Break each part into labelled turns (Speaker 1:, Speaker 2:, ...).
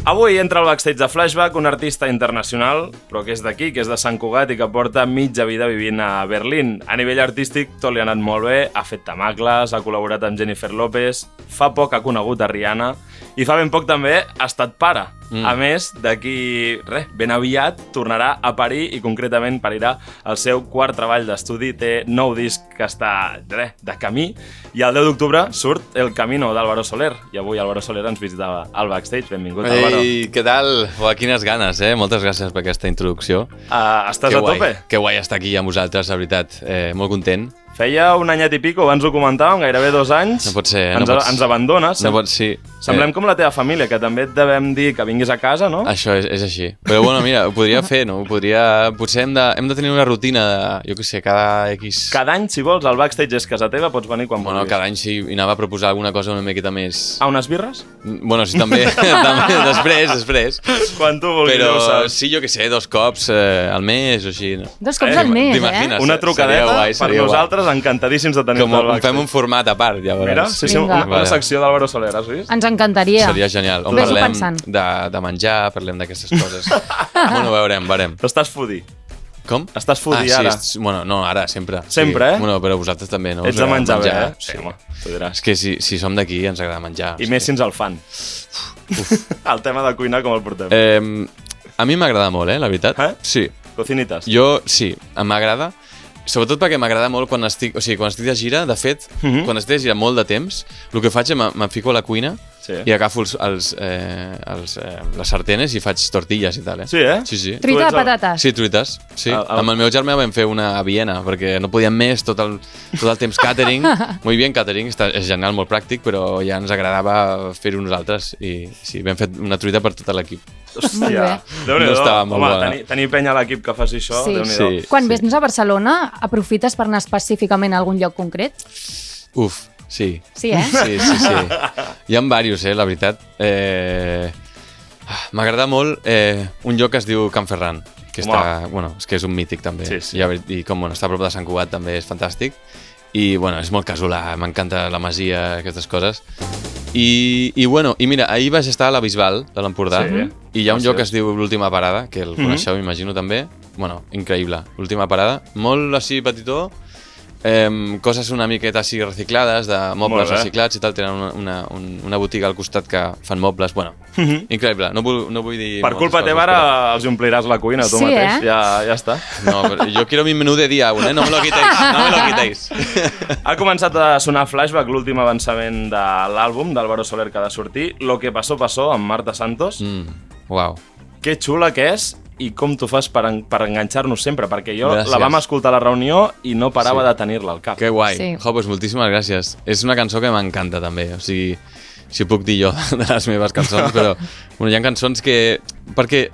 Speaker 1: Avui entra al backstage de Flashback un artista internacional, però que és d'aquí, que és de Sant Cugat i que porta mitja vida vivint a Berlín. A nivell artístic tot li ha anat molt bé, ha fet tamacles, ha col·laborat amb Jennifer López, fa poc ha conegut a Rihanna i fa ben poc també ha estat pare. A més, d'aquí, ben aviat, tornarà a parir i concretament parirà el seu quart treball d'estudi. Té nou disc que està de camí i el 10 d'octubre surt El Camino d'Álvaro Soler. I avui Álvaro Soler ens visitava al backstage. Benvingut, Álvaro.
Speaker 2: Ei, què tal? Quines ganes, eh? Moltes gràcies per aquesta introducció.
Speaker 1: Estàs a tope?
Speaker 2: Que guai estar aquí amb vosaltres, la veritat. Molt content.
Speaker 1: Feia un anyet i pico, abans ho comentàvem, gairebé 2 anys.
Speaker 2: No pot ser.
Speaker 1: Ens abandones.
Speaker 2: No pot ser.
Speaker 1: Semblem com la teva família, que també et devem dir que vinguis a casa, no?
Speaker 2: Això és així. Però bueno, mira, ho podria fer, no? Potser hem de tenir una rutina de, jo què sé, cada X...
Speaker 1: Cada any, si vols, al backstage és casa teva, pots venir quan vulguis.
Speaker 2: Cada any sí, i anava a proposar alguna cosa una miqueta més...
Speaker 1: Unes birres?
Speaker 2: Bueno, sí, també. després.
Speaker 1: Quan tu vulguis,
Speaker 2: però
Speaker 1: ho saps.
Speaker 2: Sí, jo què sé, 2 cops al mes o així.
Speaker 3: 2 cops al mes,
Speaker 2: t'imagines?
Speaker 1: Una trucadeta
Speaker 2: guai,
Speaker 1: per nosaltres, encantadíssims de tenir-te al backstage.
Speaker 2: Fem un format a part, ja veuràs.
Speaker 1: Mira, sí, una secció d'Álvaro Soler, has vist?
Speaker 3: Ens encantaria.
Speaker 2: Seria genial. On parlem de menjar, parlem d'aquestes coses. Bueno, veurem.
Speaker 1: Estàs foodie.
Speaker 2: Com?
Speaker 1: Estàs foodie ara.
Speaker 2: Bueno, no, ara, sempre.
Speaker 1: Sempre,
Speaker 2: Bueno, però vosaltres també, no?
Speaker 1: Ets de menjar bé, eh?
Speaker 2: Sí,
Speaker 1: home, t'ho diràs.
Speaker 2: És que si som d'aquí ens agrada menjar.
Speaker 1: I més si ens el fan. El tema de cuinar com el portem?
Speaker 2: A mi m'agrada molt, la veritat. Sí.
Speaker 1: Cocinitas.
Speaker 2: Jo, sí, m'agrada. Sobretot perquè m'agrada molt quan estic de gira. De fet, quan estic de gira molt de temps, el que faig és me'n fico a la cuina i agafo les sartenes i faig tortilles i tal,
Speaker 1: Sí, eh?
Speaker 2: Sí.
Speaker 3: Truita de patates.
Speaker 2: Sí, truites. Sí. Amb el meu germà vam fer una a Viena, perquè no podíem més tot el temps catering. Molt bé, catering, és genial, molt pràctic, però ja ens agradava fer-ho nosaltres. I sí, vam fer una truita per tot l'equip.
Speaker 1: Hòstia,
Speaker 2: no estava molt bona.
Speaker 1: Tenir penya a l'equip que faci això, Déu-n'hi-do.
Speaker 3: Sí. Quan vens a Barcelona, aprofites per anar específicament a algun lloc concret?
Speaker 2: Sí.
Speaker 3: Sí, eh?
Speaker 2: Sí. Hi ha diversos, la veritat. M'agrada molt un lloc que es diu Can Ferran, que és que és un mític també.
Speaker 1: Sí.
Speaker 2: I com està a prop de Sant Cugat també és fantàstic. I és molt casolà, m'encanta la masia, aquestes coses. I mira, ahir vaig estar a la Bisbal de l'Empordà i hi ha un lloc que es diu L'Última Parada, que el coneixeu, imagino també. Increïble, L'Última Parada. Molt així petitó, coses una miqueta així reciclades, de mobles reciclats i tal. Tenen una botiga al costat que fan mobles, increïble. No vull dir...
Speaker 1: Per culpa teva ara els ompliràs la cuina tu mateix, ja està.
Speaker 2: No, però jo quiero mi menú de día aún, no me lo quitéis.
Speaker 1: Ha començat a sonar Flashback, l'últim avançament de l'àlbum d'Álvaro Soler que ha de sortir, Lo que pasó, pasó, amb Marta Santos.
Speaker 2: Uau.
Speaker 1: Que xula que és i com tu fas per enganxar-nos sempre, perquè jo
Speaker 2: Gràcies.
Speaker 1: la vam escoltar a la reunió i no parava de tenir-la al cap.
Speaker 2: Que guai.
Speaker 3: Sí.
Speaker 2: Pues moltíssimes gràcies. És una cançó que m'encanta també, o sigui, si puc dir jo de les meves cançons, però hi ha cançons que... Perquè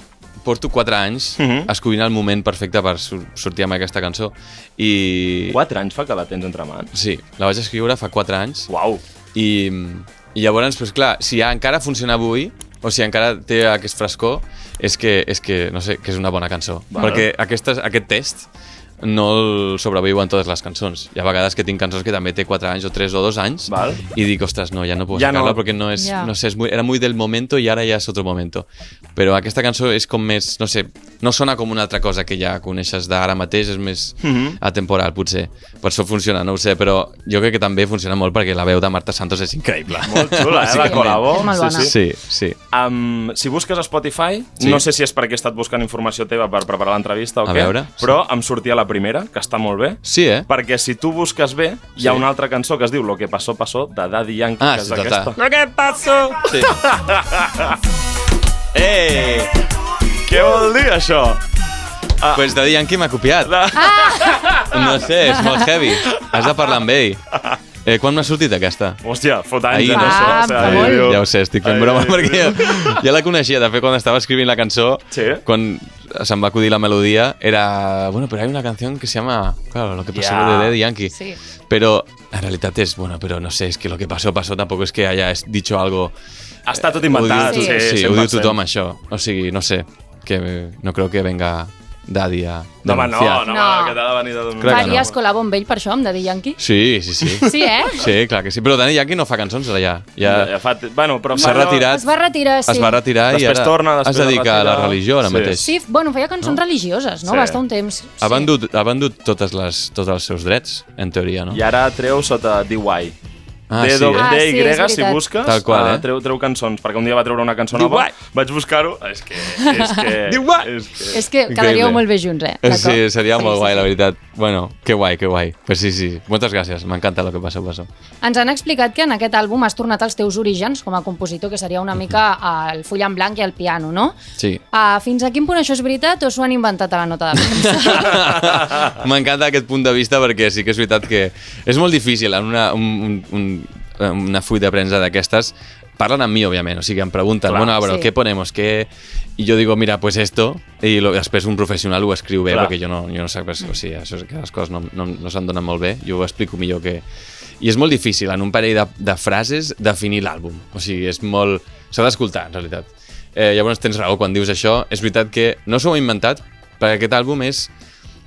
Speaker 2: porto 4 anys escollint el moment perfecte per sortir amb aquesta cançó.
Speaker 1: 4 anys fa que la tens entre mans?
Speaker 2: Sí, la vaig escriure fa 4 anys.
Speaker 1: Uau!
Speaker 2: I llavors, clar, si encara funciona avui, o si encara té aquest frescor, és que no sé, que és una bona cançó. Perquè aquest test no el sobreviuen totes les cançons. Hi ha vegades que tinc cançons que també té 4 anys o 3 o 2 anys i dic, ostres, no, ja no puc sacar-la perquè no és, no sé, era muy del momento i ara ja és otro momento. Però aquesta cançó és com més, no sé, no sona com una altra cosa que ja coneixes d'ara mateix, és més atemporal, potser. Per això funciona, no ho sé, però jo crec que també funciona molt perquè la veu de Marta Santos és increïble.
Speaker 1: Molt xula, la col·labo.
Speaker 3: És molt bona.
Speaker 2: Sí.
Speaker 1: Si busques a Spotify, no sé si és perquè he estat buscant informació teva per preparar l'entrevista o què, però em sortia la primera, que està molt bé.
Speaker 2: Sí,
Speaker 1: Perquè si tu busques bé, hi ha una altra cançó que es diu Lo que pasó, pasó, de Daddy Yankee, que és aquesta.
Speaker 2: Lo que pasó! Sí.
Speaker 1: Què vol dir això?
Speaker 2: Pues Daddy Yankee m'ha copiat. No sé, és molt heavy. Has de parlar amb ell. Quan m'ha sortit aquesta?
Speaker 1: Hòstia, fot anys
Speaker 2: Ahir,
Speaker 1: en això.
Speaker 2: Ja ho sé, estic fent broma perquè ja la coneixia. De fet, quan estava escrivint la cançó, quan se'm va acudir la melodia, era... Bueno, pero hay una canción que se llama... Claro, Lo que pasó de Daddy Yankee.
Speaker 3: Sí.
Speaker 2: Pero en realidad es... Bueno, pero no sé, es que lo que pasó, tampoco es que haya dicho algo...
Speaker 1: Està tot inventat.
Speaker 2: Sí, ho diu tothom, això. O sigui, no sé, que no creo que venga Daddy a
Speaker 1: No, home,
Speaker 2: denunciar.
Speaker 1: que t'ha de venir de donar.
Speaker 2: Crec que
Speaker 3: Faries
Speaker 2: no.
Speaker 3: col·labo amb ell per això, amb Daddy Yankee?
Speaker 2: Sí.
Speaker 3: Sí, eh?
Speaker 2: Sí, clar que sí. Però Daddy Yankee no fa cançons ara ja.
Speaker 1: Ja fa... Bueno, però
Speaker 2: S'ha retirat.
Speaker 3: Es va retirar, sí.
Speaker 2: Es va retirar i
Speaker 1: Després
Speaker 2: ara
Speaker 1: torna, després
Speaker 2: es dedica a la
Speaker 1: retira.
Speaker 2: religió ara
Speaker 1: Sí.
Speaker 2: mateix.
Speaker 3: Sí, bueno, feia cançons religioses, no?
Speaker 1: Sí.
Speaker 3: Va estar un temps.
Speaker 2: Ha vendut tots els seus drets, en teoria, no?
Speaker 1: I ara treu sota DY.
Speaker 2: Ah, sí,
Speaker 1: DY,
Speaker 3: és
Speaker 1: si
Speaker 3: veritat.
Speaker 1: busques,
Speaker 2: Tal qual,
Speaker 1: treu cançons, perquè un dia va treure una cançó nova, vaig buscar-ho, és que...
Speaker 3: És que quedaríeu
Speaker 2: Increïble.
Speaker 3: molt bé junts, eh?
Speaker 2: Sí, seria molt guai, la
Speaker 3: sí.
Speaker 2: veritat. Bueno, que guai. Pues sí. Moltes gràcies, m'encanta el que passa.
Speaker 3: Ens han explicat que en aquest àlbum has tornat als teus orígens com a compositor, que seria una mica el full en blanc i el piano, no?
Speaker 2: Sí.
Speaker 3: Fins a quin punt això és veritat o s'ho han inventat a la nota de premsa?
Speaker 2: M'encanta aquest punt de vista perquè sí que és veritat que és molt difícil en una full de premsa d'aquestes. Parlen amb mi, òbviament, o sigui, em pregunten,
Speaker 1: Clar,
Speaker 2: bueno, Álvaro,
Speaker 3: sí.
Speaker 2: ¿qué ponemos? Y yo digo, mira, pues esto, y després un professional ho escriu bé,
Speaker 1: Clar.
Speaker 2: perquè jo no sé, o sigui, això és que les coses no se'n donen molt bé, jo ho explico millor que... I és molt difícil, en un parell de frases, definir l'àlbum. O sigui, és molt... S'ha d'escoltar, en realitat. Llavors tens raó quan dius això. És veritat que no s'ho ha inventat, perquè aquest àlbum és...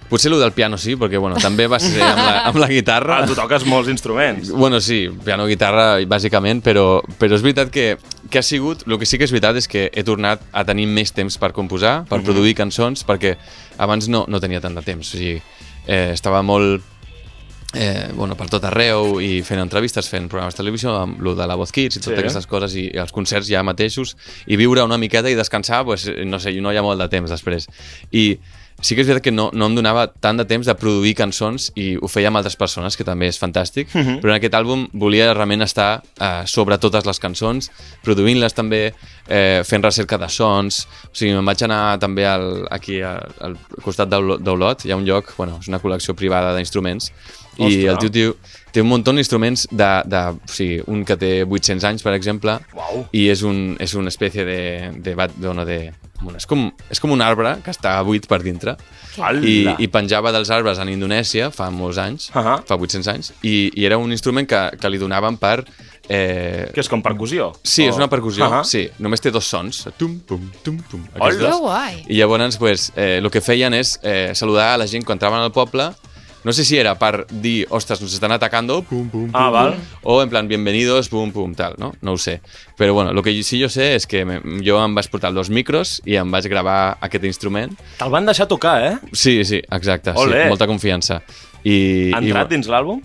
Speaker 2: Potser el del piano sí, perquè bueno, també va ser amb la guitarra.
Speaker 1: Tu toques molts instruments.
Speaker 2: Bueno, sí, piano, guitarra, bàsicament, però és veritat que ha sigut... El que sí que és veritat és que he tornat a tenir més temps per composar, per produir cançons, perquè abans no tenia tant de temps. O sigui, estava molt... per tot arreu i fent entrevistes, fent programes de televisió amb lo de la Voz Kids i totes aquestes coses i els concerts ja mateixos i viure una miqueta i descansar, pues, no sé, no hi ha molt de temps després. I sí que és veritat que no em donava tant de temps de produir cançons i ho feia amb altres persones, que també és fantàstic, però en aquest àlbum volia realment estar sobre totes les cançons, produint-les també, fent recerca de sons. O sigui, me'n vaig anar també aquí al costat d'Olot, hi ha un lloc, bueno, és una col·lecció privada d'instruments, i el tio té un munt d'instruments o sigui, un que té 800 anys, per exemple, i és una espècie és com un arbre que està buit per dintre i penjava dels arbres en Indonèsia fa molts anys, fa 800 anys, i era un instrument que li donaven per...
Speaker 1: Que és com percussió?
Speaker 2: Sí, és una percussió, sí. Només té 2 sons. Tum, pum, tum, pum.
Speaker 3: Que guai!
Speaker 2: I llavors, pues, el que feien és saludar a la gent quan entraven al poble. No sé si era per dir, ostres, nos están atacando, pum, pum, pum,
Speaker 1: val.
Speaker 2: o en plan, bienvenidos, pum, pum, tal, no? No ho sé. Però bueno, el que sí jo sé és que jo em vaig portar 2 micros i em vaig gravar aquest instrument.
Speaker 1: Te'l van deixar tocar, eh?
Speaker 2: Sí, exacte,
Speaker 1: Olé.
Speaker 2: sí, molta confiança.
Speaker 1: Ha entrat dins l'àlbum?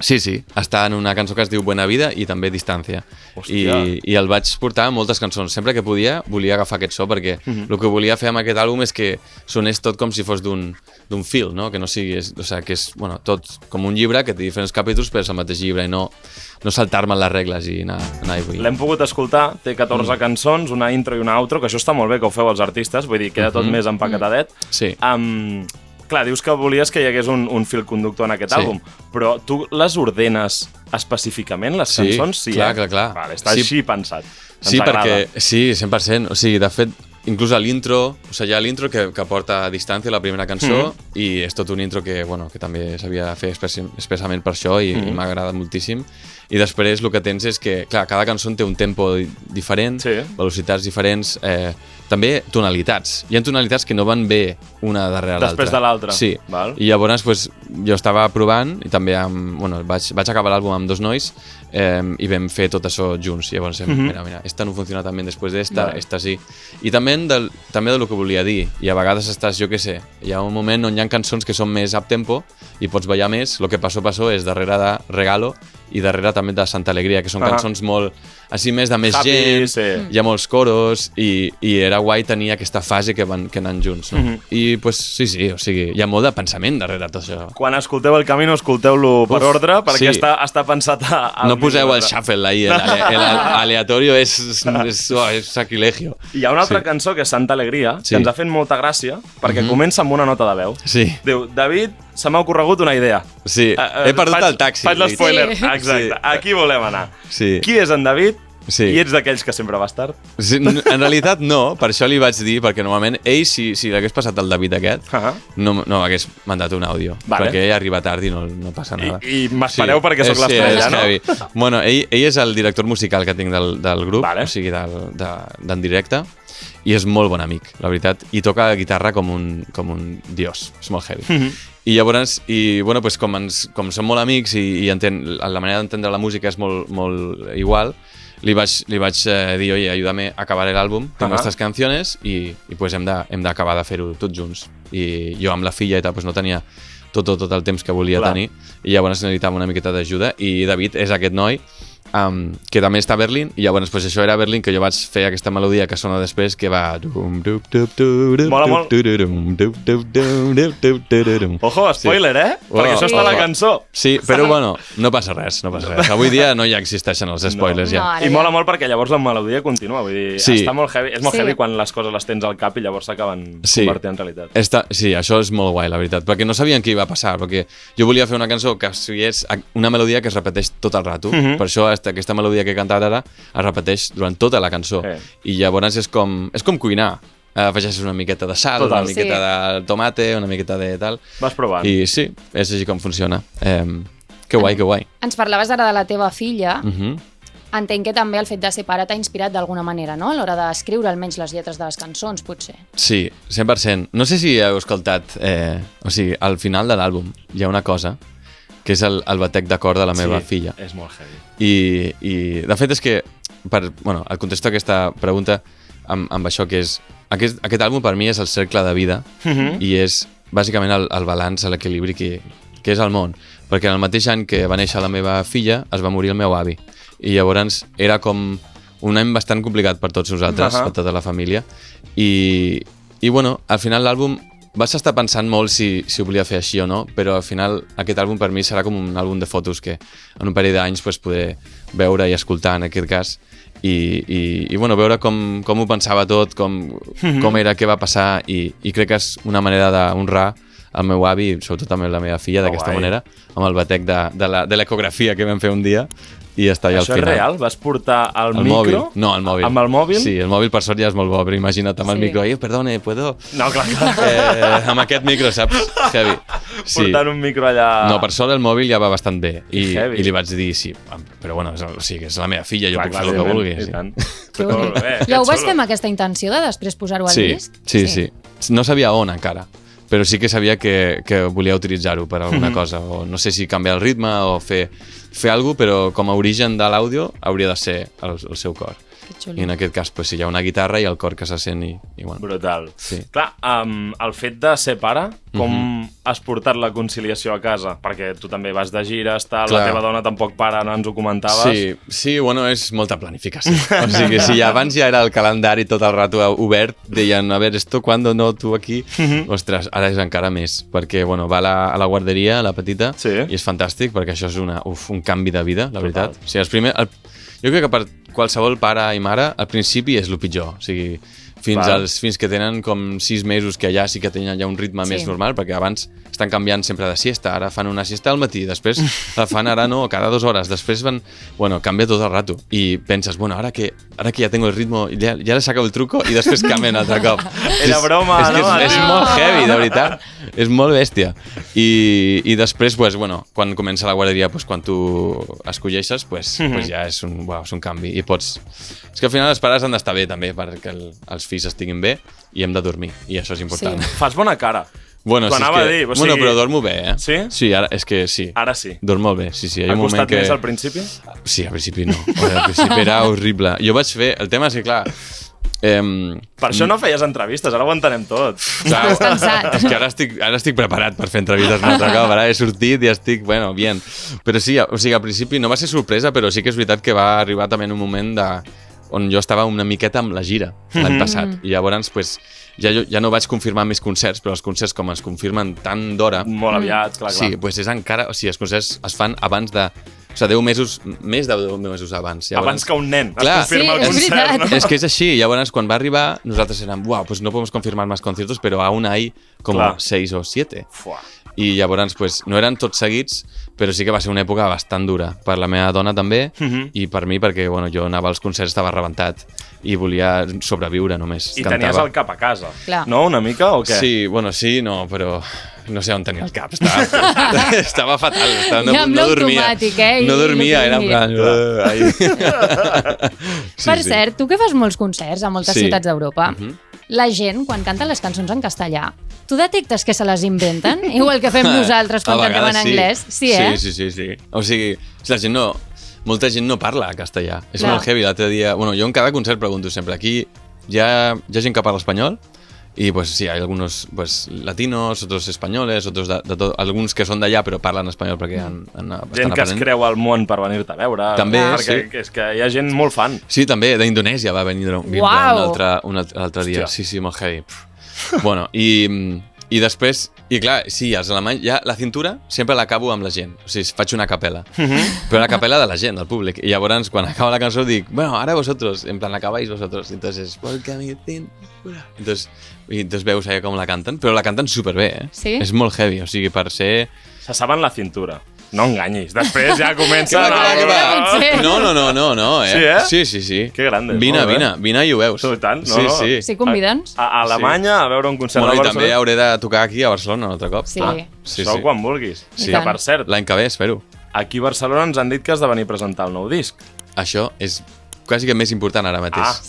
Speaker 2: Sí, està en una cançó que es diu Buena Vida i també Distància. I el vaig portar a moltes cançons. Sempre que podia, volia agafar aquest so, perquè el que volia fer amb aquest àlbum és que sonés tot com si fos d'un fil, no? Que no sigui... O sigui, que és tot com un llibre que té diferents capítols, però és el mateix llibre i no saltar-me les regles i anar i vull.
Speaker 1: L'hem pogut escoltar, té 14 cançons, una intro i una outro, que això està molt bé que ho feu els artistes, vull dir, queda tot més empaquetadet.
Speaker 2: Sí.
Speaker 1: Clar, dius que volies que hi hagués un fil conductor en aquest àlbum, però tu les ordenes específicament, les cançons?
Speaker 2: Sí, clar.
Speaker 1: Vale, està així pensat.
Speaker 2: Sí, perquè... Sí, 100%. O sigui, de fet, inclús a l'intro, o sigui, hi ha l'intro que porta a Distància, la primera cançó, i és tot un intro que també s'havia de fer expressament per això i m'ha agradat moltíssim. I després el que tens és que, clar, cada cançó té un tempo diferent, velocitats diferents, també tonalitats. Hi ha tonalitats que no van bé una darrere l'altra.
Speaker 1: Després de l'altra.
Speaker 2: Sí.
Speaker 1: Val.
Speaker 2: I llavors pues, jo estava provant i també vaig acabar l'àlbum amb 2 nois i vam fer tot això junts. I llavors, mira, esta no funciona tan bien després d'esta, esta sí. I també del que volia dir. I a vegades estàs, jo què sé, hi ha un moment on hi ha cançons que són més up-tempo i pots ballar més. Lo que passó és darrere de Regalo i darrere també de Santa Alegria, que són cançons molt, així més de més
Speaker 1: happy,
Speaker 2: gent, hi ha molts coros i era guai tenir aquesta fase que anen junts, no? I pues sí, o sigui, hi ha molt de pensament darrere tot això.
Speaker 1: Quan escolteu El Camino, escolteu-lo per ordre, perquè està pensat
Speaker 2: no poseu el shuffle ahí, el aleatorio és sacrilegio.
Speaker 1: Hi ha una altra cançó que és Santa Alegria, que ens ha fet molta gràcia, perquè comença amb una nota de veu.
Speaker 2: Sí.
Speaker 1: Diu, David, se m'ha ocorregut una idea.
Speaker 2: Sí, he perdut el taxi.
Speaker 1: Faig l'espoiler.
Speaker 3: Sí.
Speaker 1: Exacte, aquí volem anar.
Speaker 2: Sí.
Speaker 1: Qui és en David
Speaker 2: Sí.
Speaker 1: I ets d'aquells que sempre vas tard?
Speaker 2: Sí, en realitat no, per això li vaig dir, perquè normalment ell, si l'hagués passat el David aquest, no hagués mandat un àudio, perquè ell arriba tard i no passa nada.
Speaker 1: I m'espereu perquè sóc l'estrella, no?
Speaker 2: Bueno, ell és el director musical que tinc del grup, o sigui, d'en directe, i és molt bon amic, la veritat, i toca la guitarra com un dios, és molt heavy. I llavors, pues com som molt amics i la manera d'entendre la música és molt igual, li vaig dir, oye, ayúdame a acabar l'àlbum, tengo estas canciones y pues hem d'acabar de fer-ho tots junts. I jo amb la filla i tal, pues no tenia tot el temps que volia tenir, i llavors necessitava una miqueta d'ajuda, i David és aquest noi que també està a Berlín, i llavors pues, això era a Berlín, que jo vaig fer aquesta melodia que sona després, que va...
Speaker 1: Mola molt. Ojo, spoiler, perquè això està a la cançó.
Speaker 2: Sí, però bueno, no passa res. Avui dia no ja existeixen els spoilers, ja.
Speaker 1: I mola molt perquè llavors la melodia continua, vull dir, està molt heavy. És molt heavy quan les coses les tens al cap i llavors s'acaben convertint en realitat.
Speaker 2: Sí, això és molt guai, la veritat, perquè no sabien què iba a passar, perquè jo volia fer una cançó que sigués una melodia que es repeteix tot el rato, per això aquesta melodia que he cantat ara es repeteix durant tota la cançó, i llavors és com cuinar. Afegeixes una miqueta de sal, una miqueta de tomate, una miqueta de tal.
Speaker 1: Vas provant.
Speaker 2: I sí, és així com funciona. Que guai, que guai.
Speaker 3: Ens parlaves ara de la teva filla. Entenc que també el fet de ser pare t'ha inspirat d'alguna manera, no? A l'hora d'escriure almenys les lletres de les cançons, potser. Sí,
Speaker 2: 100%. No sé si heu escoltat, o sigui, al final de l'àlbum hi ha una cosa que és el batec d'acord de la meva filla.
Speaker 1: Sí, és molt heavy.
Speaker 2: I de fet és que, el context d'aquesta pregunta amb això que és... Aquest àlbum per mi és el cercle de vida i és bàsicament el balanç, l'equilibri que és el món. Perquè en el mateix any que va néixer la meva filla es va morir el meu avi. I llavors era com un any bastant complicat per tots nosaltres, per tota la família. I bueno, al final l'àlbum vaig estar pensant molt si ho volia fer així o no, però al final aquest àlbum per mi serà com un àlbum de fotos que en un parell d'anys podré veure i escoltar en aquest cas i bueno, veure com ho pensava tot, com era, què va passar i crec que és una manera d'honrar el meu avi, sobretot també la meva filla, d'aquesta manera, amb el batec de l'ecografia que vam fer un dia. I està allà al final.
Speaker 1: Això és real? Vas portar el micro?
Speaker 2: Mòbil. No, el mòbil.
Speaker 1: Amb el mòbil?
Speaker 2: Sí, el mòbil per sort ja és molt bo, però imagina't amb el micro. Perdone, ¿puedo?
Speaker 1: No, clar.
Speaker 2: Amb aquest micro, saps? Heavy.
Speaker 1: Portant un micro allà...
Speaker 2: No, per sort el mòbil ja va bastant bé. I li vaig dir, sí, però bueno, és la meva filla, jo puc fer el que vulgui.
Speaker 3: Ja ho vas fer amb aquesta intenció de després posar-ho al disc?
Speaker 2: Sí. No sabia on encara, però sí que sabia que volia utilitzar-ho per alguna cosa, o no sé si canviar el ritme o fer alguna cosa, però com a origen de l'àudio hauria de ser el seu cor. I en aquest cas pues, sí, hi ha una guitarra i el cor que se sent i bueno.
Speaker 1: Brutal. Sí. Clar, el fet de ser pare, com has portat la conciliació a casa? Perquè tu també vas de gires, la teva dona tampoc para, no ens ho comentaves?
Speaker 2: Sí, bueno, és molta planificació. O sigui, si abans ja era el calendari tot el rato obert, deien, a ver, esto cuando no, tu aquí... Ostres, ara és encara més, perquè bueno, va a la guarderia, la petita, i és fantàstic, perquè això és un canvi de vida, la veritat. O sigui, jo crec que per qualsevol pare i mare, al principi és el pitjor. O sigui, fins que tenen com 6 mesos, que allà sí que tenen ja un ritme més normal, perquè abans estan canviant sempre de siesta, ara fan una siesta al matí, després la fan ara no, cada 2 hores, després van... Bueno, canvia tot el rato. I penses, bueno, ara que ja tengo el ritmo, ja le saco el truco i després canvien altre cop.
Speaker 1: Era broma, no?
Speaker 2: És molt heavy, de veritat. És molt bèstia. I després, bueno, quan comença la guarderia, quan tu escolleixes, ja és un canvi. I pots... És que al final els pares han d'estar bé també, perquè els fills estiguin bé i hem de dormir, i això és important.
Speaker 1: Fas bona cara.
Speaker 2: Bueno, però dormo bé,
Speaker 1: Sí?
Speaker 2: Sí, és que sí.
Speaker 1: Ara sí.
Speaker 2: Dormo molt bé, sí.
Speaker 1: Ha costat més al principi?
Speaker 2: Sí, al principi no. Al principi era horrible. Jo vaig fer... El tema és que, clar...
Speaker 1: Per això no feies entrevistes, ara ho entenem tot.
Speaker 2: Clar, és que ara estic preparat per fer entrevistes un altre cop, ara he sortit i estic, bien. Però sí, o sigui, al principi no va ser sorpresa, però sí que és veritat que va arribar també en un moment on jo estava una miqueta amb la gira l'any passat, i llavors ja no vaig confirmar més concerts, però els concerts com es confirmen tant d'hora...
Speaker 1: Molt aviat, clar.
Speaker 2: Sí, és encara... O sigui, els concerts es fan abans de... O sigui, 10 mesos, més de 10 mesos abans.
Speaker 1: Abans que un nen
Speaker 2: es
Speaker 1: confirma el concert, no?
Speaker 2: És que és així. Llavors, quan va arribar, nosaltres érem, pues no podemos confirmar más conciertos, pero aún hay como 6 o 7. i llavors pues, no eren tots seguits, però sí que va ser una època bastant dura per la meva dona també i per mi perquè bueno, jo anava als concerts, estava rebentat i volia sobreviure només.
Speaker 1: I
Speaker 2: cantava.
Speaker 1: tenies el cap a casa,
Speaker 3: Clar.
Speaker 1: no? Una mica, o què?
Speaker 2: Sí, bueno, sí, no, però no sé on tenia el cap. Estava fatal.
Speaker 3: I amb l'automàtic, I
Speaker 2: No dormia, era en plan...
Speaker 3: Per cert, tu que fas molts concerts a moltes ciutats d'Europa, la gent, quan canta les cançons en castellà, tu detectes que se les inventen? Igual que fem nosaltres quan cantem en anglès. Sí,
Speaker 2: Sí. O sigui, la gent no... Molta gent no parla castellà. És molt heavy. L'altre dia... Bueno, jo en cada concert pregunto sempre, aquí hi ha gent que parla espanyol? Y pues sí, hay algunos pues latinos, otros españoles, otros alguns que són d'allà però parlen espanyol perquè estan aprenent.
Speaker 1: Gent que es creu al món per venir-te a veure.
Speaker 2: També,
Speaker 1: perquè és que hi ha gent molt fan.
Speaker 2: Sí, també, d'Indonèsia va venir un altre dia. Sí, molt heavy. Bueno, i després, i clar, sí, els alemanys, ja la cintura sempre l'acabo amb la gent, o sigui, faig una capella, però una capella de la gent, del públic, i llavors quan acaba la cançó dic, bueno, ara vosotros, en plan, acabáis vosotros, entonces, volca mi cintura, entonces veus allà com la canten, però la canten superbé,
Speaker 3: Sí?
Speaker 2: És molt heavy, o sigui, per ser...
Speaker 1: Se saben la cintura. No enganyis. Després ja comença...
Speaker 2: No, Sí.
Speaker 1: Que grande.
Speaker 2: Vine i ho veus.
Speaker 1: Tu, tant.
Speaker 3: Sí, convida'ns.
Speaker 1: A Alemanya, a veure un concert
Speaker 2: bueno,
Speaker 1: de Barcelona.
Speaker 2: I també hauré de tocar aquí a Barcelona un altre cop.
Speaker 3: Sí.
Speaker 1: Això quan vulguis.
Speaker 2: Sí.
Speaker 1: Que, per cert,
Speaker 2: l'any que ve, espero.
Speaker 1: aquí a Barcelona ens han dit que has de venir a presentar el nou disc.
Speaker 2: Això és quasi que més important ara mateix.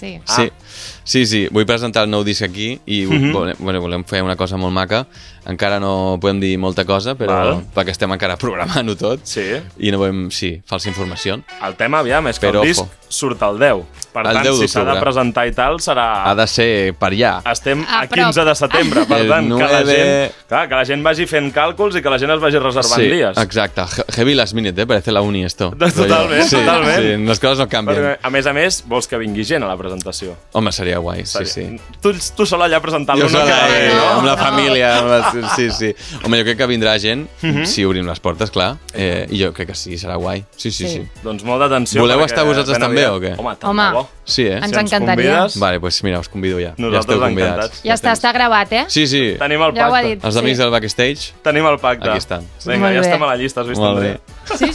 Speaker 3: Sí.
Speaker 2: Vull presentar el nou disc aquí i volem fer una cosa molt maca. Encara no podem dir molta cosa, però perquè estem encara programant-ho tot.
Speaker 1: Sí.
Speaker 2: I no volem, falsa informació.
Speaker 1: El tema, aviam, és que
Speaker 2: Però
Speaker 1: el disc surt el 10. Per tant, si s'ha de presentar i tal, serà...
Speaker 2: Ha de ser per allà.
Speaker 1: Estem a 15 de setembre, per tant, que la gent vagi fent càlculs i que la gent es vagi reservant dies.
Speaker 2: Exacte. Heavy last minute, parece la uni esto.
Speaker 1: Totalment.
Speaker 2: Sí, les coses no canvien.
Speaker 1: A més, vols que vingui gent a la presentació.
Speaker 2: Home, seria guai, sí.
Speaker 1: Tu sol allà presentant-lo.
Speaker 2: Jo sol allà, amb la família. Sí. Home, jo crec que vindrà gent, si obrim les portes, clar. I jo crec que sí, serà guai. Sí.
Speaker 1: Doncs molt d'atenció.
Speaker 2: Voleu estar vosaltres també o què?
Speaker 1: Home, tant de bo.
Speaker 2: Sí,
Speaker 3: ens encantaria.
Speaker 2: Vale, doncs mira, us convido ja.
Speaker 1: Nosaltres encantats.
Speaker 3: Ja està gravat,
Speaker 2: Sí.
Speaker 1: Tenim el pacte.
Speaker 2: Els amics del backstage.
Speaker 1: Tenim el pacte.
Speaker 2: Aquí estan.
Speaker 1: Vinga, ja estem a la llista, has vist, André?
Speaker 3: Sí,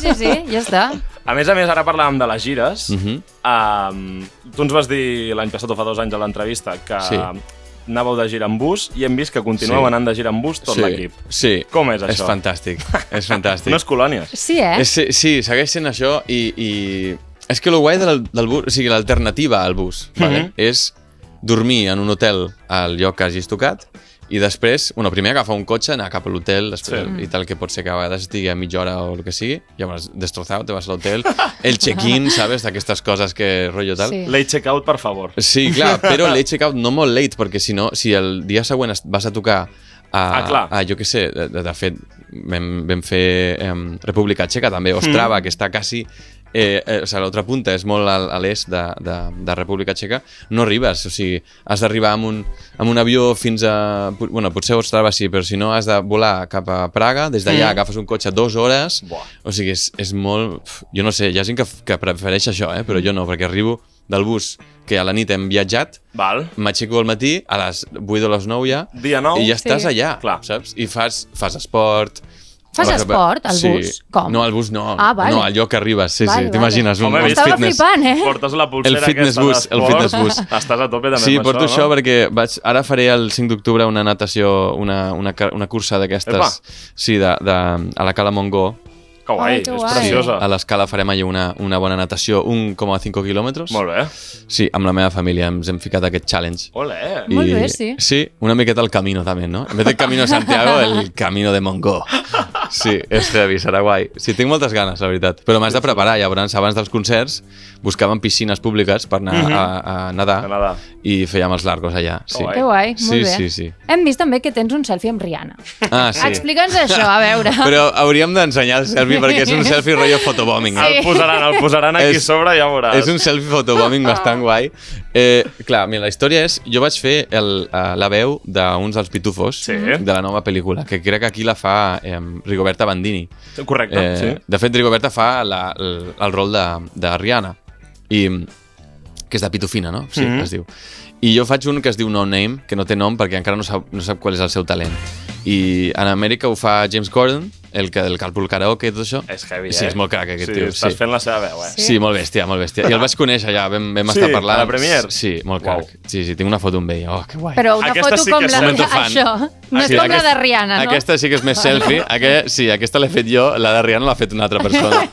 Speaker 3: ja està.
Speaker 1: A més, ara parlàvem de les gires. Tu ens vas dir l'any passat o fa 2 anys a l'entrevista que anàveu de gira en bus i hem vist que continueu anant de gira en bus tot l'equip.
Speaker 2: Sí.
Speaker 1: Com és això?
Speaker 2: És fantàstic. Unes
Speaker 1: colònies.
Speaker 3: Sí,
Speaker 2: Sí, segueix sent això i és que el guai del bus, o sigui, l'alternativa al bus, és dormir en un hotel al lloc que hagis tocat i després, primer agafar un cotxe, anar cap a l'hotel i tal, que pot ser que a vegades estigui a mitja hora o el que sigui, llavors destrozado, te vas a l'hotel, el check-in, ¿sabes? D'aquestes coses que rotllo tal.
Speaker 1: Late check-out, per favor.
Speaker 2: Sí, clar, però late check-out no molt late, perquè si no, si el dia següent vas a tocar jo què sé, de fet vam fer República Txeca també, Ostrava, que està quasi l'altra punta és molt a l'est de República Txeca, no arribes, o sigui, has d'arribar amb un avió fins a... Bueno, potser Ostrava sí, però si no has de volar cap a Praga, des d'allà agafes un cotxe 2 hores, o sigui, és molt... Jo no sé, hi ha gent que prefereix això, però jo no, perquè arribo del bus que a la nit hem viatjat, m'aixeco al matí, a les 8 o les 9 ja,
Speaker 1: dia 9,
Speaker 2: i ja estàs allà, saps? I fas esport...
Speaker 3: Fas esport, al bus? Com?
Speaker 2: No, al bus no.
Speaker 3: Vale.
Speaker 2: No, al lloc que arribes, sí, t'imagines.
Speaker 1: Home,
Speaker 3: estava flipant,
Speaker 1: Portes la pulsera
Speaker 2: aquesta d'esport. El fitness bus.
Speaker 1: Estàs a tope també
Speaker 2: amb això,
Speaker 1: no? Sí,
Speaker 2: porto això perquè ara faré el 5 d'octubre una natació, una cursa d'aquestes, a la Cala Montgó.
Speaker 1: Que guai, és preciosa.
Speaker 2: A l'escala farem allà una bona natació, 1,5 quilòmetres.
Speaker 1: Molt bé.
Speaker 2: Sí, amb la meva família ens hem ficat aquest challenge.
Speaker 1: Olé.
Speaker 3: Molt bé, sí.
Speaker 2: Sí, una miqueta el camino també, no? En vez del camino de Santiago, el camino de Montgó. Sí, és heavy, serà guai. Sí, tinc moltes ganes, la veritat. Però m'has de preparar, llavors, abans dels concerts, buscàvem piscines públiques per anar a nedar i fèiem els largos allà.
Speaker 3: Que guai, molt bé.
Speaker 2: Sí.
Speaker 3: Hem vist també que tens un selfie amb Rihanna.
Speaker 2: Sí.
Speaker 3: Explica'ns això, a veure.
Speaker 2: Però hauríem d'ensenyar el selfie perquè és un selfie rotllo fotobombing.
Speaker 1: El posaran aquí sobre, ja veuràs.
Speaker 2: És un selfie fotobombing bastant guai. Clar, mira, la història és... Jo vaig fer la veu d'uns dels Pitufos de la nova pel·lícula, que crec que aquí la fa Rigoberta Bandini.
Speaker 1: Correcte, sí.
Speaker 2: De fet, Rigoberta fa el rol de Rihanna, que és de Pitufina, no? Sí, es diu. I jo faig un que es diu No Name, que no té nom perquè encara no sap qual és el seu talent. I en Amèrica ho fa James Corden, el Carpool Karaoke i tot això.
Speaker 1: És heavy,
Speaker 2: Sí, és molt crac aquest tio.
Speaker 1: Estàs fent la seva veu,
Speaker 2: Sí, molt bèstia, molt bèstia. I el vaig conèixer ja, vam estar parlant.
Speaker 1: a la Premiere?
Speaker 2: Sí, molt crac. Sí, tinc una foto amb ell. Oh, que guai.
Speaker 3: Però una
Speaker 1: Aquesta
Speaker 3: foto
Speaker 1: sí
Speaker 3: com
Speaker 1: que és
Speaker 3: la
Speaker 1: momento
Speaker 2: fan.
Speaker 3: això. No és com la de Rihanna, no?
Speaker 2: Aquesta sí que és més selfie. Sí, aquesta l'he fet jo, la de Rihanna l'ha fet una altra persona.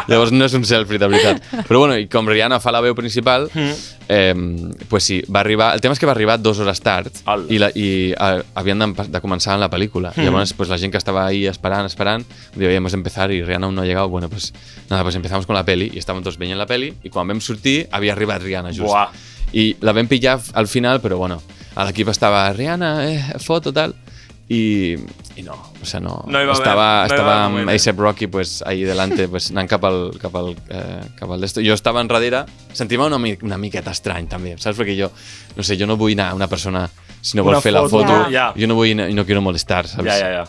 Speaker 2: Llavors no és un selfie, de veritat. Però bueno, i com Rihanna fa la veu principal, pues sí, va arribar... El tema és que va arribar 2 hores tard i havien de començar en la pel·lícula. Llavors, pues, la gent que estaba ahí esperant, diu, íbamos a empezar y Rihanna aún no ha llegado. Bueno, pues nada, pues empezamos con la peli y estaven tots veient la peli i quan vam sortir havia arribat Rihanna just.
Speaker 1: Buah.
Speaker 2: I la vam pillar al final, però bueno, a l'equip estava Rihanna, foto, tal... I no, o sea, no estava amb A$AP Rocky pues, ahí delante, pues, anant cap al d'esto. Jo estava enrere, sentia una miqueta estrany també, saps? Perquè jo, no sé, jo no vull anar a una persona si no vol fer la foto, jo no vull i no quiero molestar, saps?
Speaker 1: Ja.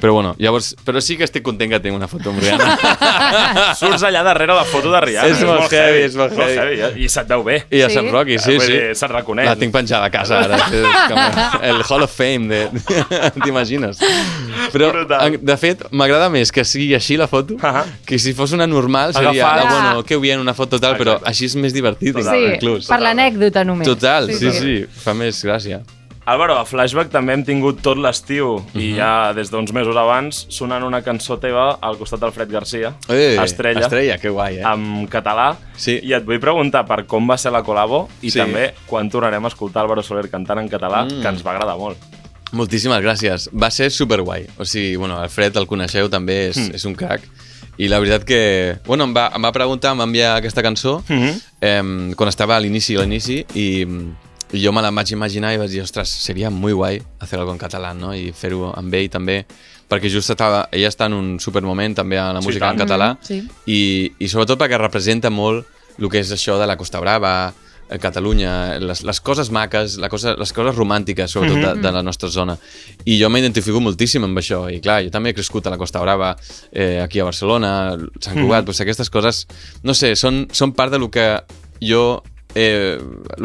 Speaker 2: Però bueno, llavors, però sí que estic content que tinc una foto amb Rihanna.
Speaker 1: Surts allà darrere la foto de Rihanna.
Speaker 2: És molt heavy, és molt heavy.
Speaker 1: I se't veu bé.
Speaker 2: I A$AP Rocky, sí.
Speaker 1: Se't reconeix.
Speaker 2: La tinc penjada a casa ara, és com el Hall of Fame, t'imagines? Però, de fet, m'agrada més que sigui així la foto, que si fos una normal seria, bueno, que bien, una foto tal, però així és més divertit, inclús.
Speaker 3: Per l'anècdota només.
Speaker 2: Total, sí, fa més gràcia.
Speaker 1: Álvaro, a Flashback també hem tingut tot l'estiu i ja des d'uns mesos abans sonant una cançó teva al costat del Fred Garcia, Estrella,
Speaker 2: que guai,
Speaker 1: en català.
Speaker 2: Sí.
Speaker 1: I et vull preguntar per com va ser la col·labo i també quan tornarem a escoltar Álvaro Soler cantant en català, que ens va agradar molt.
Speaker 2: Moltíssimes gràcies. Va ser superguai. O sigui, bueno, el Fred el coneixeu també, és un crac. I la veritat que, bueno, em va preguntar, em va enviar aquesta cançó quan estava a l'inici i jo me la vaig imaginar i vaig dir, ostres, seria muy guai hacer algo en català, no? I fer-ho amb ell també, perquè just ella està en un supermoment també a la música en català i sobretot perquè representa molt el que és això de la Costa Brava, Catalunya, les coses maques, les coses romàntiques, sobretot de la nostra zona. I jo m'identifico moltíssim amb això. I clar, jo també he crescut a la Costa Brava, aquí a Barcelona, Sant Cugat, doncs aquestes coses, no sé, són part del que jo el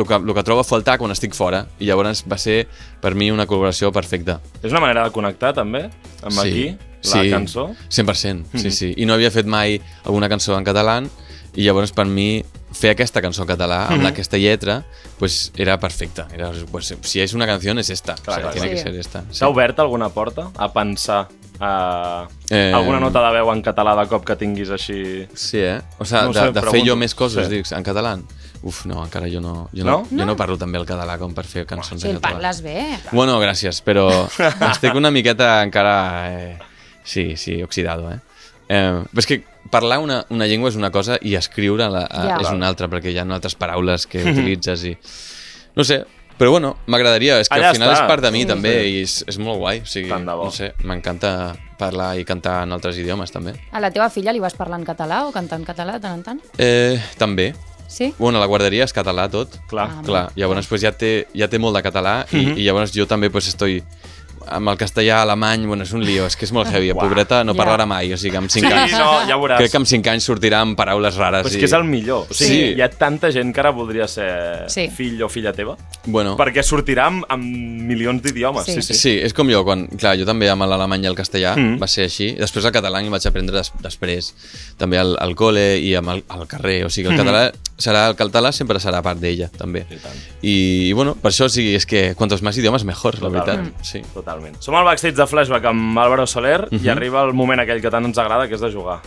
Speaker 2: que trobo a faltar quan estic fora, i llavors va ser per mi una col·laboració perfecta.
Speaker 1: És una manera de connectar també amb aquí, la cançó?
Speaker 2: 100%, sí. I no havia fet mai alguna cançó en català i llavors per mi fer aquesta cançó en català amb aquesta lletra pues era perfecta. Pues, si és una canció és esta, tiene que ser esta.
Speaker 1: S'ha obert alguna porta a pensar alguna nota de veu en català de cop que tinguis així?
Speaker 2: Sí, o sigui, de fer jo més coses, dics, en català. Uf, no, encara jo no parlo també el català com per fer cançons en català.
Speaker 3: Si el parles bé.
Speaker 2: Bueno, gràcies, però estic una miqueta encara... Sí, oxidado, Però és que parlar una llengua és una cosa i escriure és una altra, perquè hi ha altres paraules que utilitzes i... No sé, però bueno, m'agradaria, és que al final és part de mi també i és molt guai, o sigui, no sé, m'encanta parlar i cantar en altres idiomes també.
Speaker 3: A la teva filla li vas parlar en català o cantar en català de tant en tant?
Speaker 2: També.
Speaker 3: Sí?
Speaker 2: Bueno, a la guarderia és català tot.
Speaker 1: Clar.
Speaker 2: Llavors pues, ja té molt de català i llavors jo també pues, estoy... amb el castellà, alemany, bueno, és un lío, és que és molt heavy. Pobreta no parlarà mai, o sigui, amb 5 anys...
Speaker 1: ja veuràs.
Speaker 2: Crec que amb 5 anys sortirà amb paraules rares.
Speaker 1: Però és que és el millor. O sigui, hi ha tanta gent que ara voldria ser fill o filla teva, perquè sortirà amb milions d'idiomes.
Speaker 2: Sí, és com jo, clar, jo també amb l'alemany i el castellà va ser així. Després el català el vaig aprendre després, també al col·le i al carrer. O sigui, el català sempre serà part d'ella, també. I bueno, per això sí, és que quantos més idiomes, mejor, la veritat. Sí.
Speaker 1: Totalment. Som al backstage de Flashback amb Álvaro Soler i arriba el moment aquell que tant ens agrada, que és de jugar.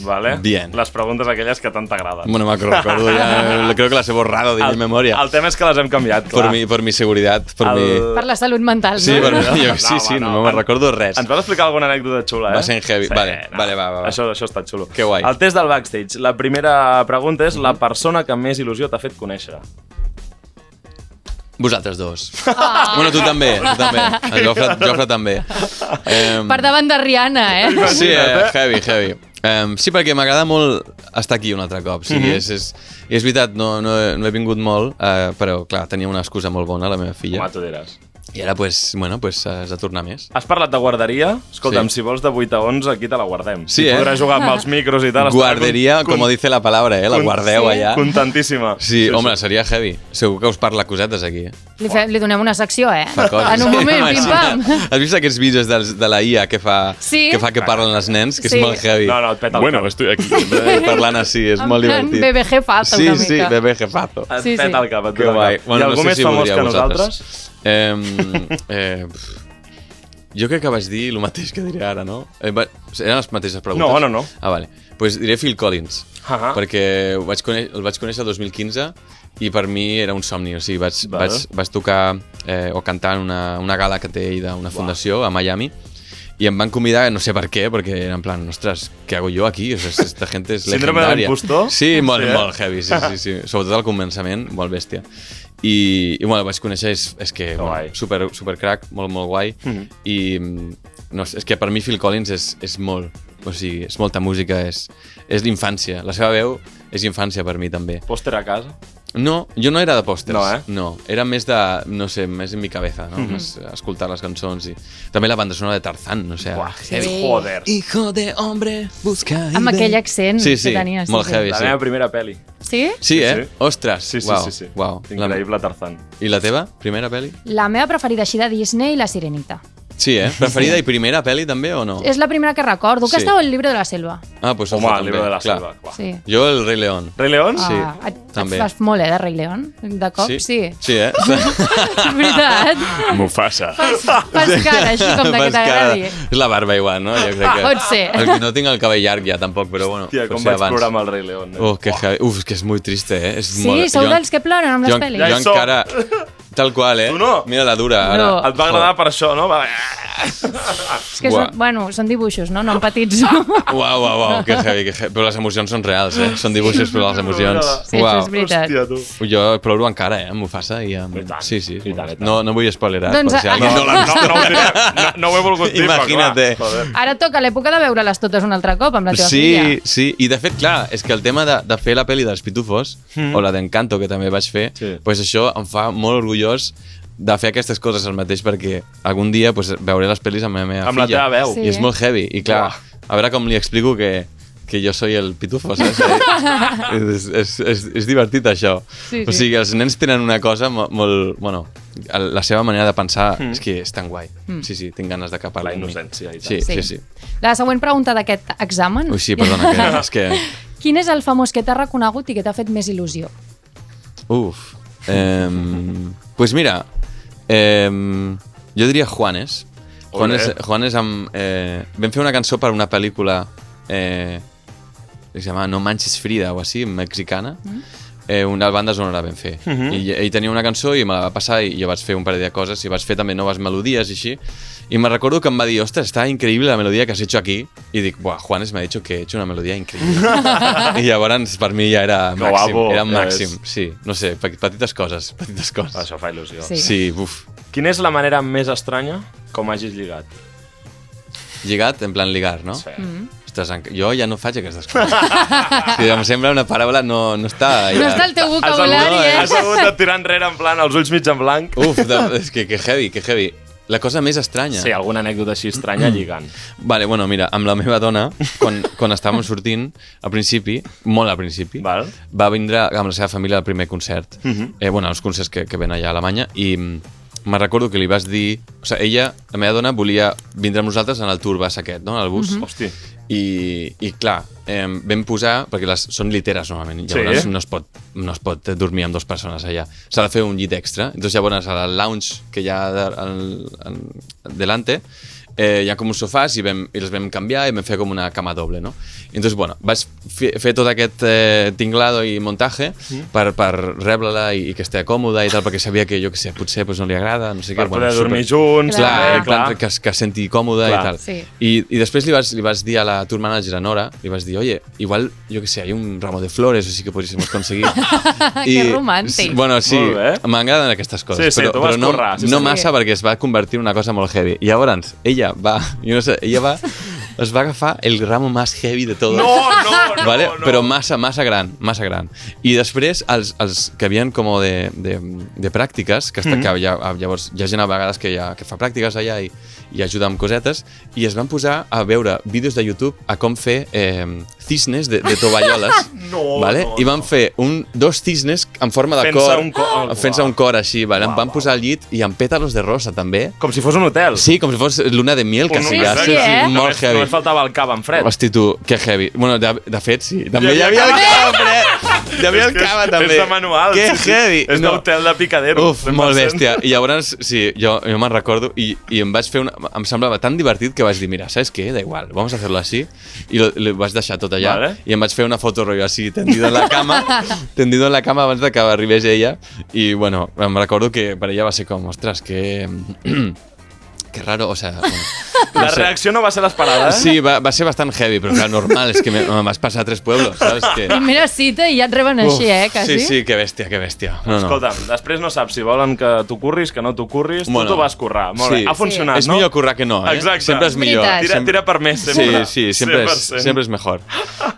Speaker 1: ¿Vale?
Speaker 2: Bien.
Speaker 1: Les preguntes aquelles que tant t'agraden.
Speaker 2: Bueno, me recuerdo ya, creo que las he borrado de mi memoria.
Speaker 1: El tema és que les hem canviat, clar.
Speaker 2: Por mi seguridad,
Speaker 3: Per la salut mental,
Speaker 2: sí,
Speaker 3: no?
Speaker 2: No me recordo res.
Speaker 1: Ens vas explicar alguna anècdota xula,
Speaker 2: Va ser heavy. Vale, va.
Speaker 1: Això està xulo.
Speaker 2: Que guai.
Speaker 1: El test del backstage. La primera pregunta és la persona que més il·lusió t'ha fet conèixer.
Speaker 2: Vosaltres dos. Bueno, tu també. El Jofre també.
Speaker 3: Per davant de Rihanna,
Speaker 2: Sí, heavy. Sí, perquè m'agrada molt estar aquí un altre cop. Sí, és veritat, no he vingut molt, però clar, tenia una excusa molt bona, la meva filla.
Speaker 1: Home, tu diràs.
Speaker 2: I ara, pues, has de tornar més.
Speaker 1: Has parlat de guarderia? Escolta'm, si vols de 8 a 11, aquí te la guardem.
Speaker 2: Sí,
Speaker 1: podràs jugar amb els micros i tal.
Speaker 2: Guarderia, com dice la palabra, la guardeu allà.
Speaker 1: Contentíssima.
Speaker 2: Sí, home, seria heavy. Segur que us parla cosetes aquí,
Speaker 3: Li donem una secció,
Speaker 2: Fa coses.
Speaker 3: En un moment, pim-pam.
Speaker 2: Has vist aquests vídeos de la IA que fa que parlen els nens? Que és molt heavy.
Speaker 1: No, et peta el cap.
Speaker 2: Estoy aquí parlant així, és molt divertit.
Speaker 3: Bebé jefazo, una mica.
Speaker 2: Sí, bebé jefazo.
Speaker 1: Et peta el cap,
Speaker 2: Que guai.
Speaker 1: Hi ha algú més famós que nosaltres?
Speaker 2: Jo crec que vaig dir el mateix que diré ara, no? Eren les mateixes preguntes?
Speaker 1: No.
Speaker 2: Vale. Pues diré Phil Collins, perquè el vaig conèixer el 2015 i per mi era un somni. O sigui, vaig tocar o cantar en una gala que té ell d'una fundació a Miami i em van convidar, no sé per què, perquè era en plan, ostres, què hago yo aquí? O sea, esta gente es legendària.
Speaker 1: Síndrome de l'impostor?
Speaker 2: Sí, molt heavy, sí. Sobretot al començament, molt bèstia. I bueno, el vaig conèixer, és que super crack, molt guai. I no, és que per mi Phil Collins és molt, o sigui, és molta música, és l'infància. La seva veu és infància per mi també.
Speaker 1: Pòster a casa?
Speaker 2: No, jo no era de pòsters.
Speaker 1: No,
Speaker 2: No, era més de, no sé, més en mi cabeza, no? Més escoltar les cançons i... També la banda sonora de Tarzán, no sé.
Speaker 1: Joder.
Speaker 2: Hijo de hombre, busca...
Speaker 3: Amb aquell accent que tenia.
Speaker 2: Molt heavy,
Speaker 1: La meva primera pel·li.
Speaker 3: Sí?
Speaker 2: Sí, Ostres,
Speaker 1: sí.
Speaker 2: Uau.
Speaker 1: Increïble Tarzán.
Speaker 2: I la teva primera pel·li?
Speaker 3: La meva preferida així de Disney, La Sirenita.
Speaker 2: Sí, Preferida i primera pel·li també o no?
Speaker 3: És la primera que recordo, que estava el Llibre de la Selva.
Speaker 2: Pues
Speaker 1: home, el Llibre de la Selva.
Speaker 3: Sí.
Speaker 2: Jo el Rei León.
Speaker 1: Rei León?
Speaker 2: Sí,
Speaker 3: també. Et fas molt, de Rei León? De cop, sí.
Speaker 2: Sí,
Speaker 3: Veritat?
Speaker 2: Mufasa.
Speaker 3: Fas cara així com de que t'agradi.
Speaker 2: És la barba igual, no? Jo crec que...
Speaker 3: Pot ser.
Speaker 2: No tinc el cabell llarg ja tampoc, però bueno.
Speaker 1: Hòstia, com vaig plorar amb el Rei León.
Speaker 2: És que és molt triste,
Speaker 3: Sí, sou dels que ploren amb les pel·lis.
Speaker 2: Jo encara... Tal qual,
Speaker 1: Tu no?
Speaker 2: Mira la dura.
Speaker 3: No.
Speaker 1: Et va agradar per això, no?
Speaker 3: És que són dibuixos, no? No en petits.
Speaker 2: Uau, que heavy. Però les emocions són reals, Són dibuixos, però les emocions...
Speaker 3: Sí, això és veritat.
Speaker 1: Hòstia, tu.
Speaker 2: Jo ploro encara, amb Mufasa i amb... Sí. No vull spoilerar.
Speaker 3: Doncs
Speaker 1: No ho he volgut dir,
Speaker 2: Imagina't.
Speaker 3: Ara toca l'època de veure-les totes un altre cop amb la teva filla.
Speaker 2: Sí. I de fet, clar, és que el tema de fer la pel·li dels Pitufos, o la d'Encanto, que també vaig fer, pues això em fa molt orgullós de fer aquestes coses al mateix, perquè algun dia veuré les pel·lis amb la meva filla.
Speaker 1: Amb la teva veu.
Speaker 2: I és molt heavy. I clar, a veure com li explico que jo soy el pitufo, saps? És divertit, això. O sigui, els nens tenen una cosa molt... Bueno, la seva manera de pensar és que és tan guai. Sí, tinc ganes de capar-la.
Speaker 1: La innocència i tal.
Speaker 2: Sí.
Speaker 3: La següent pregunta d'aquest examen.
Speaker 2: Ui, sí, perdona, és que...
Speaker 3: Quin és el famós que t'ha reconegut i que t'ha fet més il·lusió?
Speaker 2: Pues mira, jo diria Juanes. Juanes vam fer una cançó per una pel·lícula que es llama No Manches Frida o així, mexicana. Una banda sonora vam fer. I ell tenia una cançó i me la va passar i jo vaig fer un parell de coses i vaig fer també noves melodies i així. I me recordo que em va dir, ostres, està increïble la melodia que has hecho aquí. I dic, Juanes m'ha dit que he hecho una melodia increïble. I llavors per mi ja era màxim. Era màxim, sí. No sé, petites coses.
Speaker 1: Això fa il·lusió.
Speaker 2: Sí, buf.
Speaker 1: Quina és la manera més estranya com hagis lligat?
Speaker 2: Lligat, en plan ligar, no?
Speaker 1: Sí.
Speaker 2: Ostres, jo ja no faig aquestes coses. Si em sembla una paraula, no està...
Speaker 3: No està el teu vocabulari,
Speaker 1: Has hagut de tirar enrere en plan, els ulls mig en blanc.
Speaker 2: És que heavy. La cosa més estranya.
Speaker 1: Sí, alguna anècdota així estranya lligant.
Speaker 2: Vale, bueno, mira, amb la meva dona, quan estàvem sortint, al principi, molt al principi, va vindre amb la seva família al primer concert. Bueno, els concerts que ven allà a Alemanya, i me'n recordo que li vas dir... O sigui, ella, la meva dona, volia vindre amb nosaltres en el tourbus aquest, no?, en el bus.
Speaker 1: Hosti.
Speaker 2: I clar, vam posar, perquè són literes normalment, llavors no es pot dormir amb 2 persones allà, s'ha de fer un llit extra. Entonces llavors al lounge que hi ha delante hi ha com uns sofàs i els vam canviar i vam fer com una cama doble, no? Entonces, bueno, vaig fer tot aquest tinglado i muntatge per rebre-la i que estigui còmoda i tal, perquè sabia que, jo què sé, potser no li agrada, no sé què.
Speaker 1: Per poder dormir junts.
Speaker 2: Clar, que es senti còmoda i tal. I després li vas dir a la tour manager, a Nora, li vas dir, oye, igual, jo què sé, hay un ramo de flores, o sí que podríem conseguir.
Speaker 3: Que romàntic.
Speaker 2: Bueno, sí, m'agraden aquestes coses, però no massa, perquè es va convertir en una cosa molt heavy. I llavors, ella va es va agafar el ramo más heavy de tot. ¿vale? Però massa gran. I després, els que havien com de pràctiques, que llavors hi ha gent a vegades que fa pràctiques allà i ajuda amb cosetes, i es van posar a veure vídeos de YouTube a com fer cisnes de tovalloles. I van fer dos cisnes en forma de cor, fent-se un cor així. Em van posar al llit i amb pètalos de rosa, també.
Speaker 1: Com si fos un hotel.
Speaker 2: Sí, com si fos luna de miel, que sí, molt heavy.
Speaker 1: Només faltava el cava en fred.
Speaker 2: Hosti, tu, que heavy. Bueno, de fet, sí. També hi havia el cava en fred. Hi havia el cava, també.
Speaker 1: És de manual.
Speaker 2: Que heavy.
Speaker 1: És d'hotel de picadero.
Speaker 2: Uf, molt bèstia. I llavors, sí, jo me'n recordo i em vaig fer em semblava tan divertit que vaig dir, mira, ¿sabes qué? Da igual, vamos a hacerlo así. I lo vaig deixar tot allà i em vaig fer una foto rotllo així, tendido en la cama abans de que arribés ella. I, bueno, em recordo que per ella va ser com, ostres, que raro, o sea...
Speaker 1: La reacció no va ser l'esperada, eh?
Speaker 2: Sí, va ser bastant heavy, però clar, normal, és que m'has passat 3 pueblos, saps?
Speaker 3: Primera cita i ja et reben així, quasi.
Speaker 2: Sí, que bèstia.
Speaker 1: Escolta'm, després no saps si volen que tu curris, que no tu curris, tu t'ho vas currar. Molt bé, ha funcionat, no?
Speaker 2: És millor currar que no, eh?
Speaker 1: Exacte.
Speaker 2: Sempre és millor.
Speaker 1: Tira per més, sempre.
Speaker 2: Sí, sempre és mejor.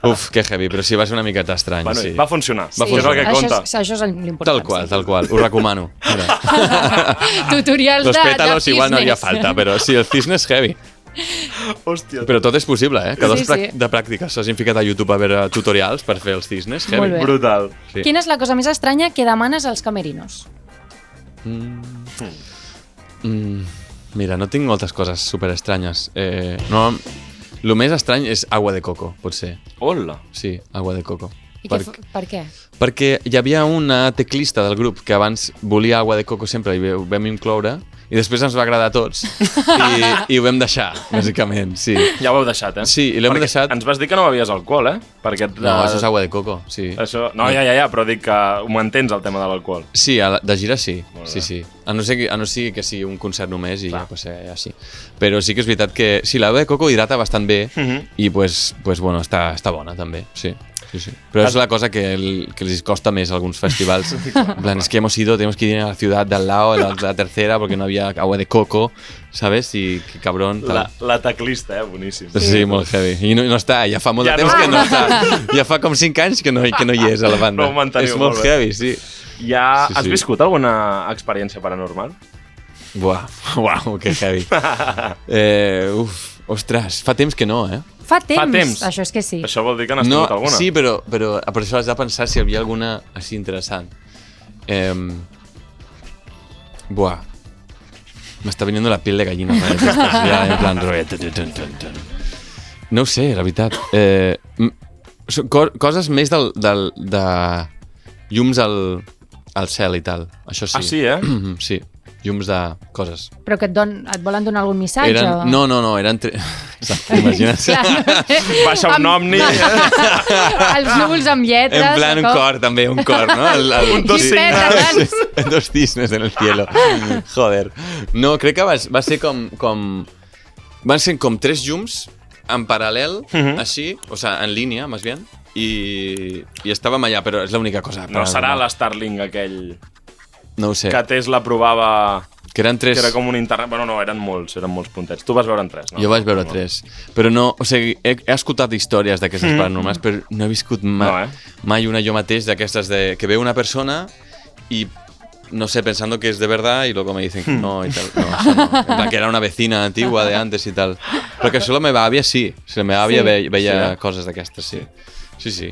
Speaker 2: Uf, que heavy, però sí, va ser una miqueta estrany, sí.
Speaker 1: Va funcionar.
Speaker 3: Això és l'important.
Speaker 2: Tal qual, ho recomano.
Speaker 3: Tutorials de
Speaker 2: Los pétalos igual no haria falta, però sí, el cisne és heavy.
Speaker 1: Hòstia.
Speaker 2: Però tot és possible, eh? Que de pràctiques s'hagin ficat a YouTube a veure tutorials per fer els cisnes. Heavy.
Speaker 1: Brutal.
Speaker 3: Sí. Quina és la cosa més estranya que demanes als camerinos?
Speaker 2: Mira, no tinc moltes coses superestranyes. Lo més estrany és agua de coco, potser.
Speaker 1: Hola.
Speaker 2: Sí, agua de coco.
Speaker 3: I per què?
Speaker 2: Perquè hi havia una teclista del grup que abans volia agua de coco sempre i ho vam incloure i després ens va agradar a tots i ho vam deixar, bàsicament, sí.
Speaker 1: Ja ho heu deixat, eh?
Speaker 2: Sí, i l'hem deixat...
Speaker 1: Ens vas dir que no bevies alcohol, eh?
Speaker 2: No, això és agua de coco, sí.
Speaker 1: No, ja, però dic que ho mantens, el tema de l'alcohol.
Speaker 2: Sí, de gira sí, sí. A no ser que sigui un concert només i ja sí. Però sí que és veritat que... Sí, l'agua de coco hidrata bastant bé i, pues, bueno, està bona també, sí. Sí. Pero es la cosa que les costa més a alguns festivals. En plan, es que hemos ido, tenemos que ir a la ciudad de al lado, la tercera, porque no había agua de coco, ¿sabes? Y qué cabrón.
Speaker 1: La teclista, boníssim.
Speaker 2: Sí, molt heavy. I no està, ja fa molt de temps que no està. Ja fa com 5 anys que no hi és a la banda. És molt heavy, sí.
Speaker 1: Has viscut alguna experiència paranormal?
Speaker 2: Uau, que heavy. Ostres, fa temps que no, eh?
Speaker 3: Fa temps, això és que sí.
Speaker 1: Això vol dir que n'has tingut alguna.
Speaker 2: Sí, però per això has de pensar si hi havia alguna així interessant. M'està venint la piel de gallina. Ja, en plan rotllo. No ho sé, la veritat. Coses més de llums al cel i tal. Això sí.
Speaker 1: Ah, sí, eh?
Speaker 2: Sí. Llums de coses.
Speaker 3: Però que et volen donar algun missatge?
Speaker 2: No, eren... Imagina't.
Speaker 1: Baixa un ovni.
Speaker 3: Els núvols amb lletres.
Speaker 2: En plan un cor, també, un cor, no?
Speaker 1: Dos signes.
Speaker 2: Dos cisnes en el cielo. Joder. No, crec que va ser com... Van ser com 3 llums en paral·lel, així, o sea, en línia, més bien, i estàvem allà, però és l'única cosa.
Speaker 1: No serà l'Starlink aquell...
Speaker 2: No ho sé.
Speaker 1: Que Tesla provava...
Speaker 2: Que eren 3...
Speaker 1: Que era com un internet... Bueno, no, eren molts puntets. Tu vas veure en 3, no?
Speaker 2: Jo vaig veure 3. Però no... O sigui, he escoltat històries d'aquestes paranormals, però no he viscut mai una jo mateix d'aquestes de... Que veu una persona i... No sé, pensando que es de verdad y luego me dicen que no y tal. No, eso no. En plan, que era una vecina antigua de antes y tal. Però que això la meva àvia sí. La meva àvia veia coses d'aquestes, sí. Sí.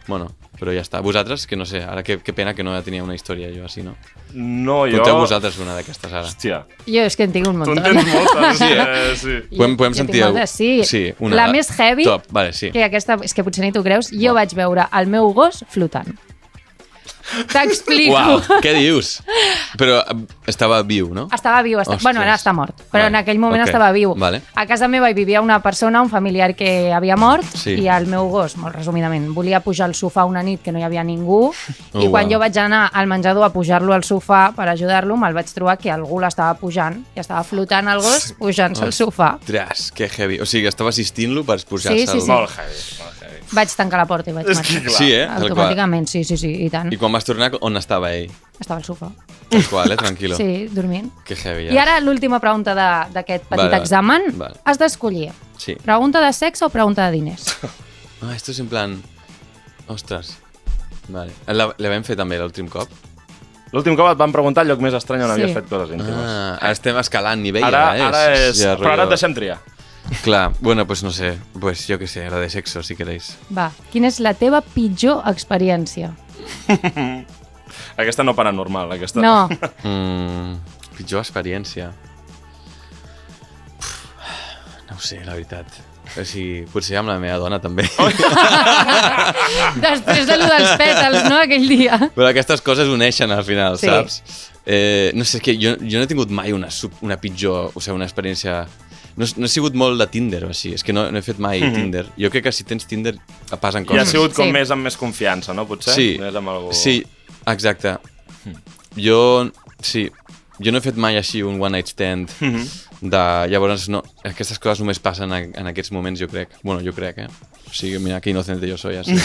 Speaker 2: Bueno... Però ja està. Vosaltres, que no sé, ara que pena que no tenia una història jo així, no?
Speaker 1: No, jo...
Speaker 2: Conteu vosaltres una d'aquestes, ara.
Speaker 1: Hòstia.
Speaker 3: Jo és que en tinc un munt.
Speaker 1: Tu en tens moltes, sí.
Speaker 2: Podem sentir...
Speaker 3: Sí, una. La més heavy,
Speaker 2: top. Vale, sí.
Speaker 3: Que aquesta, és que potser ni tu creus, jo vaig veure el meu gos flotant. T'explico.
Speaker 2: Uau, què dius? Però estava viu, no?
Speaker 3: Estava viu. Bueno, ara està mort, però en aquell moment estava viu.
Speaker 2: Vale.
Speaker 3: A casa meva hi vivia una persona, un familiar que havia mort, i el meu gos, molt resumidament, volia pujar al sofà una nit que no hi havia ningú, i quan jo vaig anar al menjador a pujar-lo al sofà per ajudar-lo, me'l vaig trobar que algú l'estava pujant, i estava flotant el gos pujant-se al sofà.
Speaker 2: Ostres, que heavy. O sigui, estava assistint-lo per pujar-se al...
Speaker 1: Molt heavy.
Speaker 3: Vaig tancar la porta i vaig marxar.
Speaker 2: Sí,
Speaker 3: automàticament, sí, i tant.
Speaker 2: I quan vas tornar, on estava ell?
Speaker 3: Estava al sofà.
Speaker 2: Tal qual, tranquil·lo.
Speaker 3: Sí, dormint.
Speaker 2: Que heavy,
Speaker 3: I ara l'última pregunta d'aquest petit examen. Has d'escollir
Speaker 2: Sí.
Speaker 3: Pregunta de sexe o pregunta de diners?
Speaker 2: Ah, esto és en plan... Ostres. Vale. La vam fer també l'últim cop?
Speaker 1: L'últim cop et van preguntar el lloc més estrany on havies fet coses íntimes.
Speaker 2: Ara estem escalant nivell.
Speaker 1: Ara és...
Speaker 2: Ja,
Speaker 1: però ara et deixem triar.
Speaker 2: Clar, bueno, pues no sé. Pues jo què sé, la de sexo, si queréis.
Speaker 3: Va, quina és la teva pitjor experiència?
Speaker 1: Aquesta no paranormal, aquesta.
Speaker 3: No.
Speaker 2: Pitjor experiència. No ho sé, la veritat. O sigui, potser amb la meva dona també.
Speaker 3: Després de lo dels pètals, no, aquell dia.
Speaker 2: Però aquestes coses uneixen al final,
Speaker 3: Sí.
Speaker 2: saps? No sé, és que jo no he tingut mai una pitjor, o sigui, una experiència... No he sigut molt de Tinder o així, és que no he fet mai Tinder. Jo crec que si tens Tinder passen
Speaker 1: I ha
Speaker 2: coses.
Speaker 1: sigut com
Speaker 3: Sí.
Speaker 1: més amb més confiança, no? Potser?
Speaker 2: Sí,
Speaker 1: Més amb algú...
Speaker 2: sí, exacte. Jo no he fet mai així un one night stand llavors no, aquestes coses només passen en aquests moments, jo crec. Bueno, jo crec, O sigui, mira que inocente jo soy así.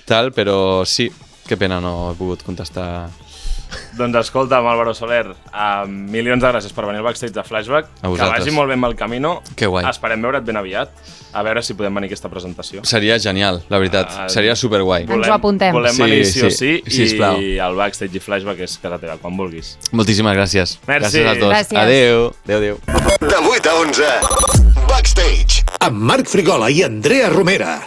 Speaker 2: Tal, però sí, que pena no he pogut contestar.
Speaker 1: Doncs escolta'm, Álvaro Soler, milions de gràcies per venir al backstage de Flashback.
Speaker 2: A vosaltres.
Speaker 1: Que vagi molt bé amb el camino.
Speaker 2: Que guai.
Speaker 1: Esperem veure't ben aviat. A veure si podem venir a aquesta presentació.
Speaker 2: Seria genial, la veritat. Seria superguai.
Speaker 3: Ens ho apuntem.
Speaker 1: Volem venir sí o sí,
Speaker 2: sisplau.
Speaker 1: i el backstage i Flashback és casa teva, quan vulguis.
Speaker 2: Moltíssimes gràcies.
Speaker 1: Merci.
Speaker 2: Gràcies als dos.
Speaker 3: Gràcies.
Speaker 2: Adéu. Adéu.
Speaker 4: De 8 a 11, Backstage, amb Marc Frigola i Andrea Romera.